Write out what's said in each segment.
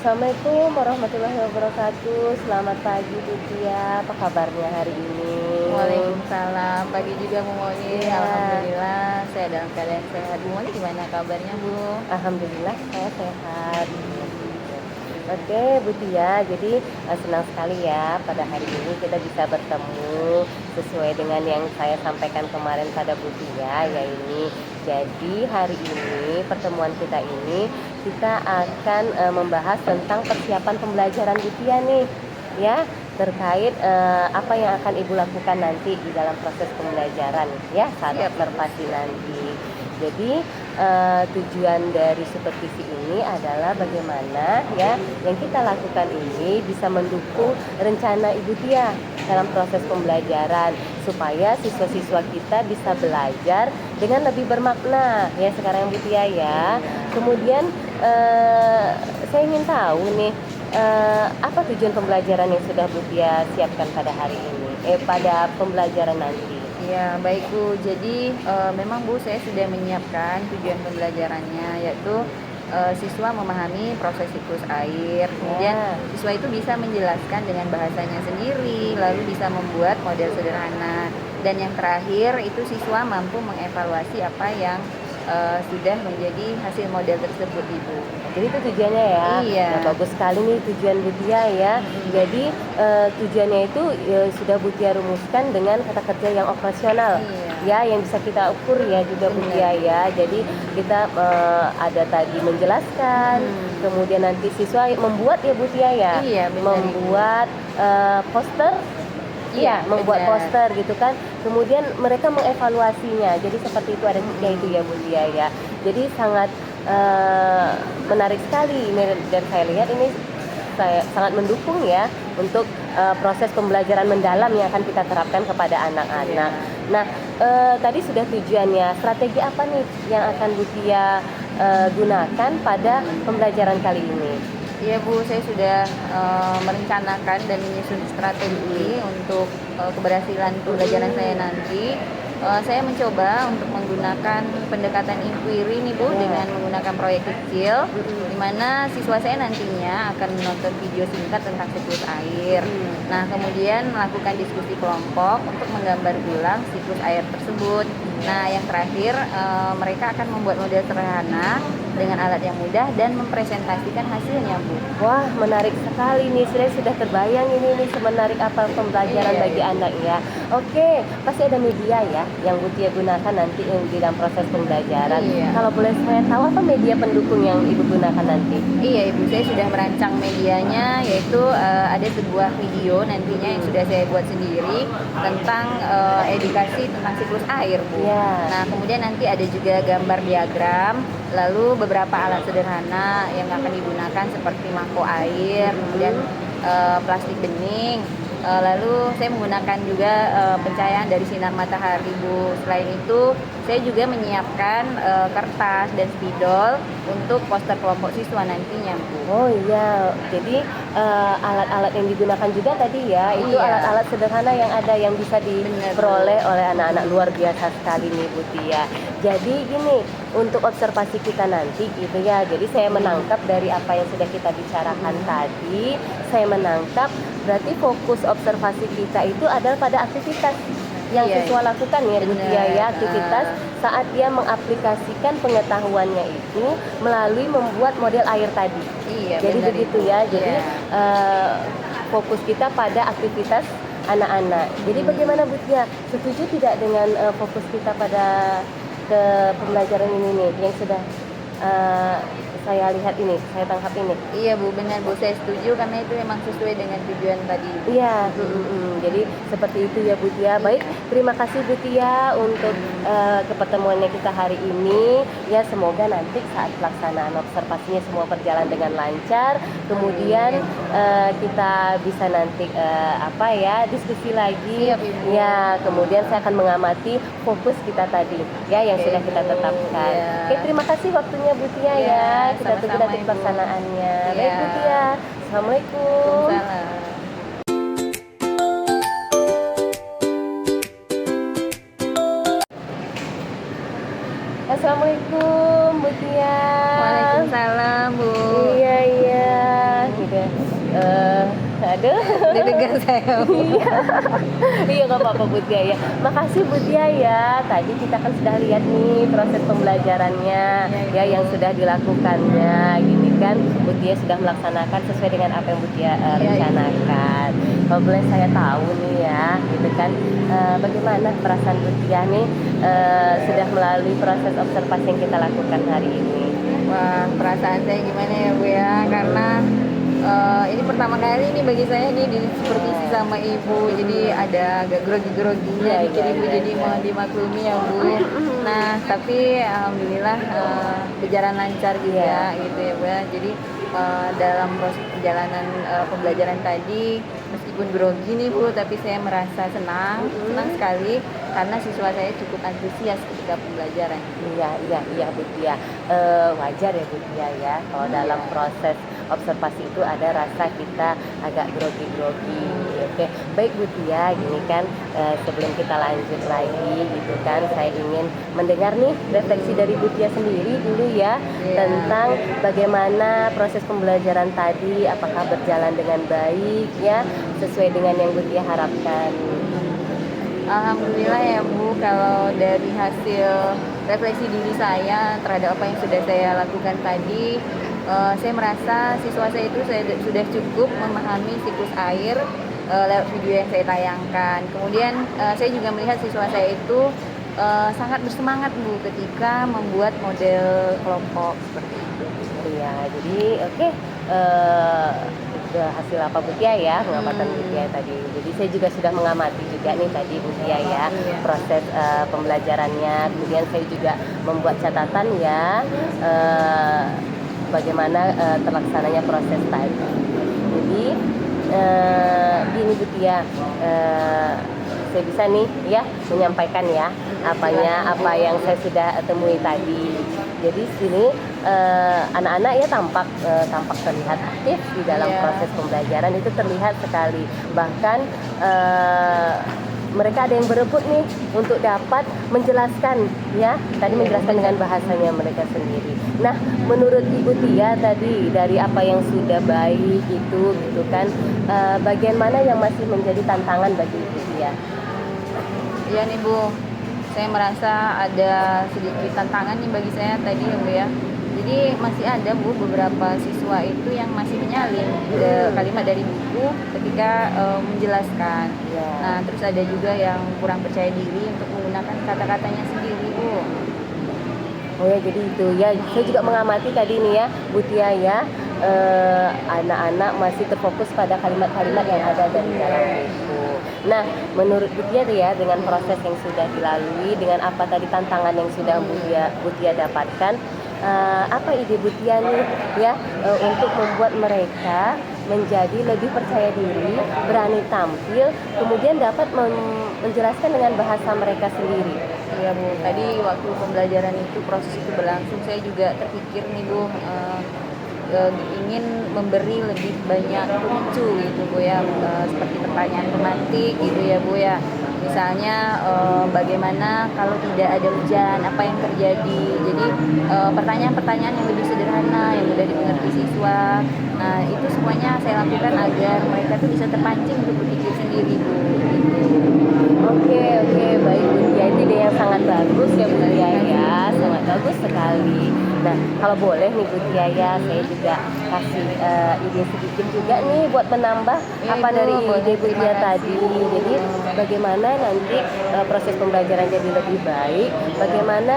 Assalamualaikum warahmatullahi wabarakatuh. Selamat pagi Bu Tia, apa kabarnya hari ini? Waalaikumsalam. Pagi juga Bu Moni. Iya. Alhamdulillah saya dalam keadaan sehat. Bu Moni gimana kabarnya Bu? Alhamdulillah saya sehat. Oke Bu Tia, jadi senang sekali ya pada hari ini kita bisa bertemu sesuai dengan yang saya sampaikan kemarin pada Bu Tia, yaitu jadi hari ini pertemuan kita ini kita akan membahas tentang persiapan pembelajaran Bu Tia nih ya, terkait apa yang akan Ibu lakukan nanti di dalam proses pembelajaran ya saat observasi nanti. Jadi tujuan dari supervisi ini adalah bagaimana ya yang kita lakukan ini bisa mendukung rencana Ibu Tia dalam proses pembelajaran supaya siswa-siswa kita bisa belajar dengan lebih bermakna ya sekarang Bu Tia ya. Kemudian saya ingin tahu nih apa tujuan pembelajaran yang sudah Bu Tia siapkan pada hari ini pada pembelajaran nanti. Ya baik Bu, jadi memang Bu saya sudah menyiapkan tujuan pembelajarannya, yaitu siswa memahami proses siklus air. Kemudian siswa itu bisa menjelaskan dengan bahasanya sendiri, lalu bisa membuat model sederhana. Dan yang terakhir itu siswa mampu mengevaluasi apa yang sudah menjadi hasil model tersebut Ibu. Jadi itu tujuannya ya. Iya. Nah, bagus sekali nih tujuan Bu Tia ya. Jadi tujuannya itu sudah Bu Tia rumuskan dengan kata kerja yang operasional. Ya, yang bisa kita ukur ya juga Bu Tia ya. Jadi kita ada tadi menjelaskan, kemudian nanti siswa membuat ya Bu Tia ya. Iya, benar, membuat poster. Iya, membuat poster gitu kan. Kemudian mereka mengevaluasinya. Jadi seperti itu ada tiga itu ya Bu Tia ya. Jadi sangat menarik sekali ini, dan saya lihat ini saya sangat mendukung ya untuk proses pembelajaran mendalam yang akan kita terapkan kepada anak-anak. Nah, tadi sudah tujuannya. Strategi apa nih yang akan Bu Tia gunakan pada pembelajaran kali ini? Iya Bu, saya sudah merencanakan dan menyusun strategi untuk keberhasilan pembelajaran saya nanti. Saya mencoba untuk menggunakan pendekatan inquiry nih Bu, dengan menggunakan proyek kecil, di mana siswa saya nantinya akan menonton video singkat tentang siklus air. Nah, kemudian melakukan diskusi kelompok untuk menggambar ulang siklus air tersebut. Nah, yang terakhir mereka akan membuat model sederhana dengan alat yang mudah dan mempresentasikan hasilnya Bu. Wah, menarik sekali nih. Saya sudah terbayang ini semenarik apa pembelajaran bagi anak ya. Oke, pasti ada media ya yang Bu Tia gunakan nanti di dalam proses pembelajaran. Kalau boleh saya tahu apa media pendukung yang Ibu gunakan nanti? Iya Ibu, saya sudah merancang medianya, yaitu ada sebuah video nantinya yang sudah saya buat sendiri tentang edukasi tentang siklus air Bu. Nah, kemudian nanti ada juga gambar diagram, lalu beberapa alat sederhana yang akan digunakan seperti mangkok air, kemudian plastik bening. Lalu saya menggunakan juga pencahayaan dari sinar matahari Bu. Selain itu saya juga menyiapkan kertas dan spidol untuk poster kelompok siswa nantinya Bu. Oh iya, jadi alat-alat yang digunakan juga tadi ya, itu alat-alat sederhana yang ada yang bisa diperoleh oleh anak-anak. Luar biasa sekali nih Bu Tia. Jadi gini, untuk observasi kita nanti gitu ya, jadi saya menangkap dari apa yang sudah kita bicarakan tadi, saya menangkap berarti fokus observasi kita itu adalah pada aktivitas yang siswa lakukan ya Bu Tia ya, aktivitas saat dia mengaplikasikan pengetahuannya itu melalui membuat model air tadi. Jadi begitu ya, jadi fokus kita pada aktivitas anak-anak. Jadi bagaimana Bu Tia, setuju tidak dengan fokus kita pada pembelajaran ini nih yang sudah saya lihat ini, saya tangkap ini? Iya Bu, benar Bu, saya setuju karena itu memang sesuai dengan tujuan tadi. Iya, jadi seperti itu ya Bu Tia. Baik, terima kasih Bu Tia untuk kepertemuannya kita hari ini. Ya, semoga nanti saat pelaksanaan observasinya semua berjalan dengan lancar. Kemudian kita bisa nanti diskusi lagi. Ya, kemudian saya akan mengamati fokus kita tadi ya yang sudah kita tetapkan. Oke, terima kasih waktunya Bu Tia ya. Kita tunggu nanti pelaksanaannya. Baik Bu Tia. Assalamualaikum. Assalamualaikum Bu Tia. Waalaikumsalam Bu. Iya. mengingatkan saya. Iya nggak apa-apa Bu Tia ya. Makasih Bu Tia ya. Tadi kita kan sudah lihat nih proses pembelajarannya ya yang sudah dilakukannya, gini kan. Bu Tia sudah melaksanakan sesuai dengan apa yang Bu Tia rencanakan. Kalau boleh saya tahu nih ya, gitu kan, bagaimana perasaan Bu Tia nih sudah melalui proses observasi yang kita lakukan hari ini? Wah, perasaan saya gimana ya Bu ya, karena ini pertama kali nih bagi saya nih disupervisi sama ibu, jadi ada agak grogi-groginya dikit ibu, jadi mohon dimaklumi ya Bu. Nah tapi alhamdulillah berjalan lancar juga gitu ya Bu ya. Jadi dalam proses perjalanan pembelajaran tadi meskipun grogi nih Bu, tapi saya merasa senang sekali karena siswa saya cukup antusias ketika pembelajaran. Iya Bu Tia. Wajar ya Bu Tia ya, kalau dalam proses observasi itu ada rasa kita agak grogi-grogi. Oke, baik Bu Tia, gini kan, sebelum kita lanjut lagi gitu kan, saya ingin mendengar nih refleksi dari Bu Tia sendiri dulu ya, tentang bagaimana proses pembelajaran tadi, apakah berjalan dengan baik ya, sesuai dengan yang Bu Tia harapkan. Alhamdulillah ya Bu, kalau dari hasil refleksi diri saya terhadap apa yang sudah saya lakukan tadi, saya merasa siswa saya itu sudah cukup memahami siklus air lewat video yang saya tayangkan. Kemudian saya juga melihat siswa saya itu sangat bersemangat Bu ketika membuat model kelompok seperti itu. Iya, jadi oke. Hasil apa Bu Tia ya, pengamatan Bu Tia tadi. Jadi saya juga sudah mengamati juga nih tadi Bu Tia ya, proses pembelajarannya. Kemudian saya juga membuat catatan ya, bagaimana terlaksananya proses tadi. Jadi gini Bu Tia, saya bisa nih ya menyampaikan ya apa yang saya sudah temui tadi. Jadi sini anak-anak ya tampak terlihat aktif di dalam proses pembelajaran, itu terlihat sekali. Bahkan mereka ada yang berebut nih untuk dapat menjelaskan ya, tadi menjelaskan dengan bahasanya mereka sendiri. Nah, menurut Ibu Tia tadi dari apa yang sudah baik itu gitu kan, bagian mana yang masih menjadi tantangan bagi Ibu Tia? Iya nih Bu, saya merasa ada sedikit tantangan nih bagi saya tadi ya Bu ya. Jadi masih ada Bu beberapa siswa itu yang masih menyalin kalimat dari buku ketika menjelaskan. Nah terus ada juga yang kurang percaya diri untuk menggunakan kata-katanya sendiri Bu. Oh ya, jadi itu ya, saya juga mengamati tadi nih ya Bu Tia ya, anak-anak masih terfokus pada kalimat-kalimat yang ada dari dalam buku. Nah, menurut Bu Tia tuh ya, dengan proses yang sudah dilalui, dengan apa tadi tantangan yang sudah Bu Tia dapatkan, apa ide Bu Tia nih ya, untuk membuat mereka menjadi lebih percaya diri, berani tampil, kemudian dapat menjelaskan dengan bahasa mereka sendiri. Iya Bu, tadi waktu pembelajaran itu, proses itu berlangsung, saya juga terpikir nih Bu, ingin memberi lebih banyak pemicu gitu Bu ya, seperti pertanyaan pemantik gitu ya Bu ya. Misalnya bagaimana kalau tidak ada hujan, apa yang terjadi. Jadi pertanyaan-pertanyaan yang lebih sederhana, yang mudah dimengerti siswa. Nah itu semuanya saya lakukan agar mereka tuh bisa terpancing untuk berpikir sendiri Bu. Oke, baik Bu Tia, itu ide yang sangat bagus ya Bu Tia ya, sangat bagus sekali. Nah, kalau boleh nih Bu Tia ya, saya juga kasih ide sedikit juga nih buat menambah apa dari ide Bu Tia tadi. Jadi bagaimana nanti proses pembelajaran jadi lebih baik, bagaimana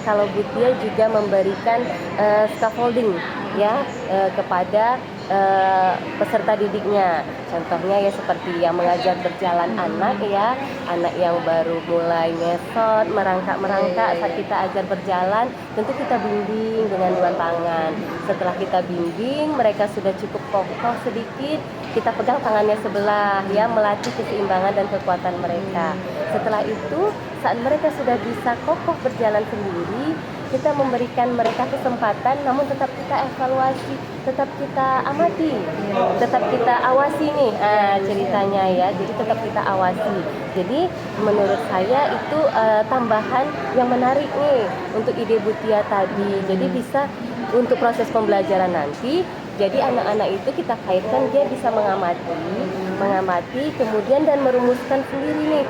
kalau Bu Tia juga memberikan scaffolding ya kepada peserta didiknya. Contohnya ya seperti yang mengajar berjalan anak ya, anak yang baru mulai ngesot, merangkak saat kita ajar berjalan, tentu kita bimbing dengan dua tangan. Setelah kita bimbing, mereka sudah cukup kokoh sedikit, kita pegang tangannya sebelah ya, melatih keseimbangan dan kekuatan mereka. Setelah itu, saat mereka sudah bisa kokoh berjalan sendiri, kita memberikan mereka kesempatan, namun tetap kita evaluasi, tetap kita amati, tetap kita awasi nih ceritanya ya. Jadi tetap kita awasi. Jadi menurut saya itu tambahan yang menarik nih untuk ide Bu Tia tadi. Jadi bisa untuk proses pembelajaran nanti Jadi anak-anak itu kita kaitkan dia bisa mengamati kemudian dan merumuskan sendiri nih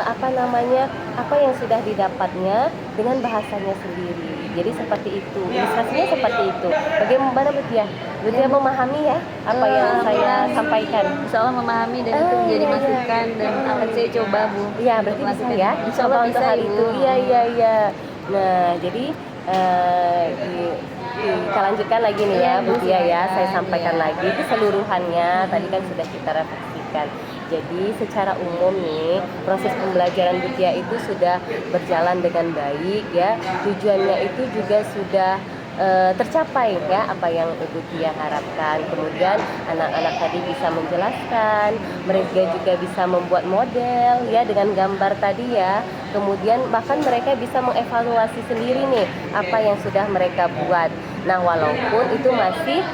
apa yang sudah didapatnya dengan bahasanya sendiri. Jadi seperti itu, ilustrasinya seperti itu. Bagaimana Butia? Butia memahami ya apa yang saya sampaikan? Insya Allah memahami dan itu menjadi masukan dan akan saya coba Bu. Iya, berarti bisa ya. Insya Allah bisa hal Ibu. itu. Iya. Nah, jadi kita lanjutkan lagi nih ya Butia ya. Saya sampaikan lagi keseluruhannya. Tadi kan sudah kita refleksikan. Jadi secara umum nih proses pembelajaran Butia itu sudah berjalan dengan baik ya. Tujuannya itu juga sudah tercapai ya apa yang Ibu Tia harapkan. Kemudian anak-anak tadi bisa menjelaskan, mereka juga bisa membuat model ya dengan gambar tadi ya. Kemudian bahkan mereka bisa mengevaluasi sendiri nih apa yang sudah mereka buat. Nah, walaupun itu masih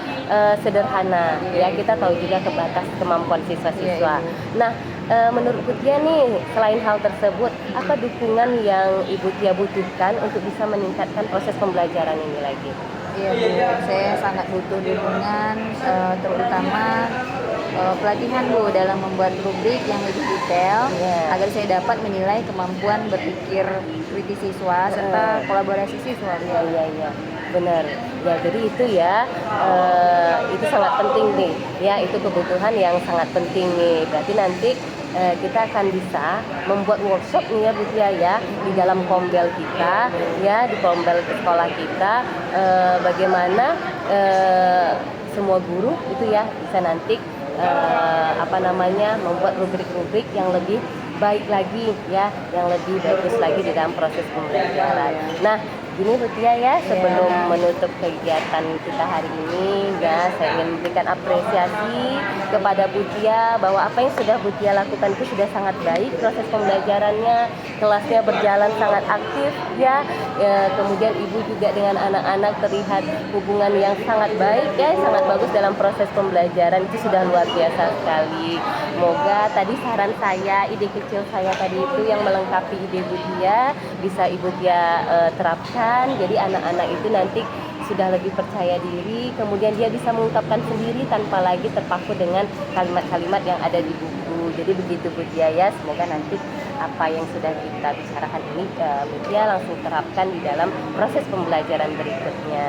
sederhana ya, kita tahu juga kebatas kemampuan siswa-siswa. Nah, menurut Ibu Tia nih, selain hal tersebut, apa dukungan yang Ibu Tia butuhkan untuk bisa meningkatkan proses pembelajaran ini lagi? Iya Bu, saya sangat butuh dukungan, terutama pelatihan Bu dalam membuat rubrik yang lebih detail agar saya dapat menilai kemampuan berpikir kritis siswa serta kolaborasi siswa. Iya. Benar ya, jadi itu ya itu sangat penting nih ya, itu kebutuhan yang sangat penting nih. Berarti nanti kita akan bisa membuat workshop nih ya Butia ya di dalam kombel kita ya, di kombel sekolah kita, bagaimana semua guru itu ya bisa nanti membuat rubrik-rubrik yang lebih baik lagi ya, yang lebih bagus lagi di dalam proses pembelajaran. Nah, gini Butia ya, sebelum menutup kegiatan kita hari ini ya, saya ingin memberikan apresiasi kepada Butia bahwa apa yang sudah Butia lakukan itu sudah sangat baik, proses pembelajarannya, kelasnya berjalan sangat aktif ya, kemudian Ibu juga dengan anak-anak terlihat hubungan yang sangat baik ya, sangat bagus dalam proses pembelajaran, itu sudah luar biasa sekali. Semoga tadi saran saya, ide kecil saya tadi itu yang melengkapi ide Butia bisa Ibu Tia terapkan. Jadi anak-anak itu nanti sudah lebih percaya diri, kemudian dia bisa mengungkapkan sendiri tanpa lagi terpaku dengan kalimat-kalimat yang ada di buku. Jadi begitu Butia ya, semoga nanti apa yang sudah kita bicarakan ini Butia langsung terapkan di dalam proses pembelajaran berikutnya.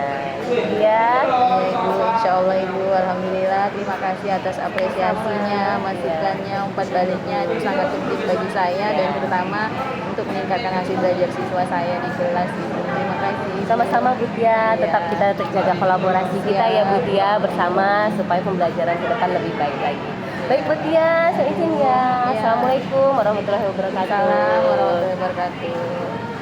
Ya, Ibu, insya Allah Ibu, alhamdulillah, terima kasih atas apresiasinya, masukannya, umpan baliknya itu sangat penting bagi saya dan terutama untuk meningkatkan hasil belajar siswa saya di kelas Ibu. Terima kasih. Sama-sama Butia, tetap kita jaga kolaborasi kita ya Butia bersama supaya pembelajaran ke depan lebih baik lagi. Baik Butia, saya izin ya. Assalamualaikum warahmatullahi wabarakatuh. Assalamualaikum warahmatullahi wabarakatuh.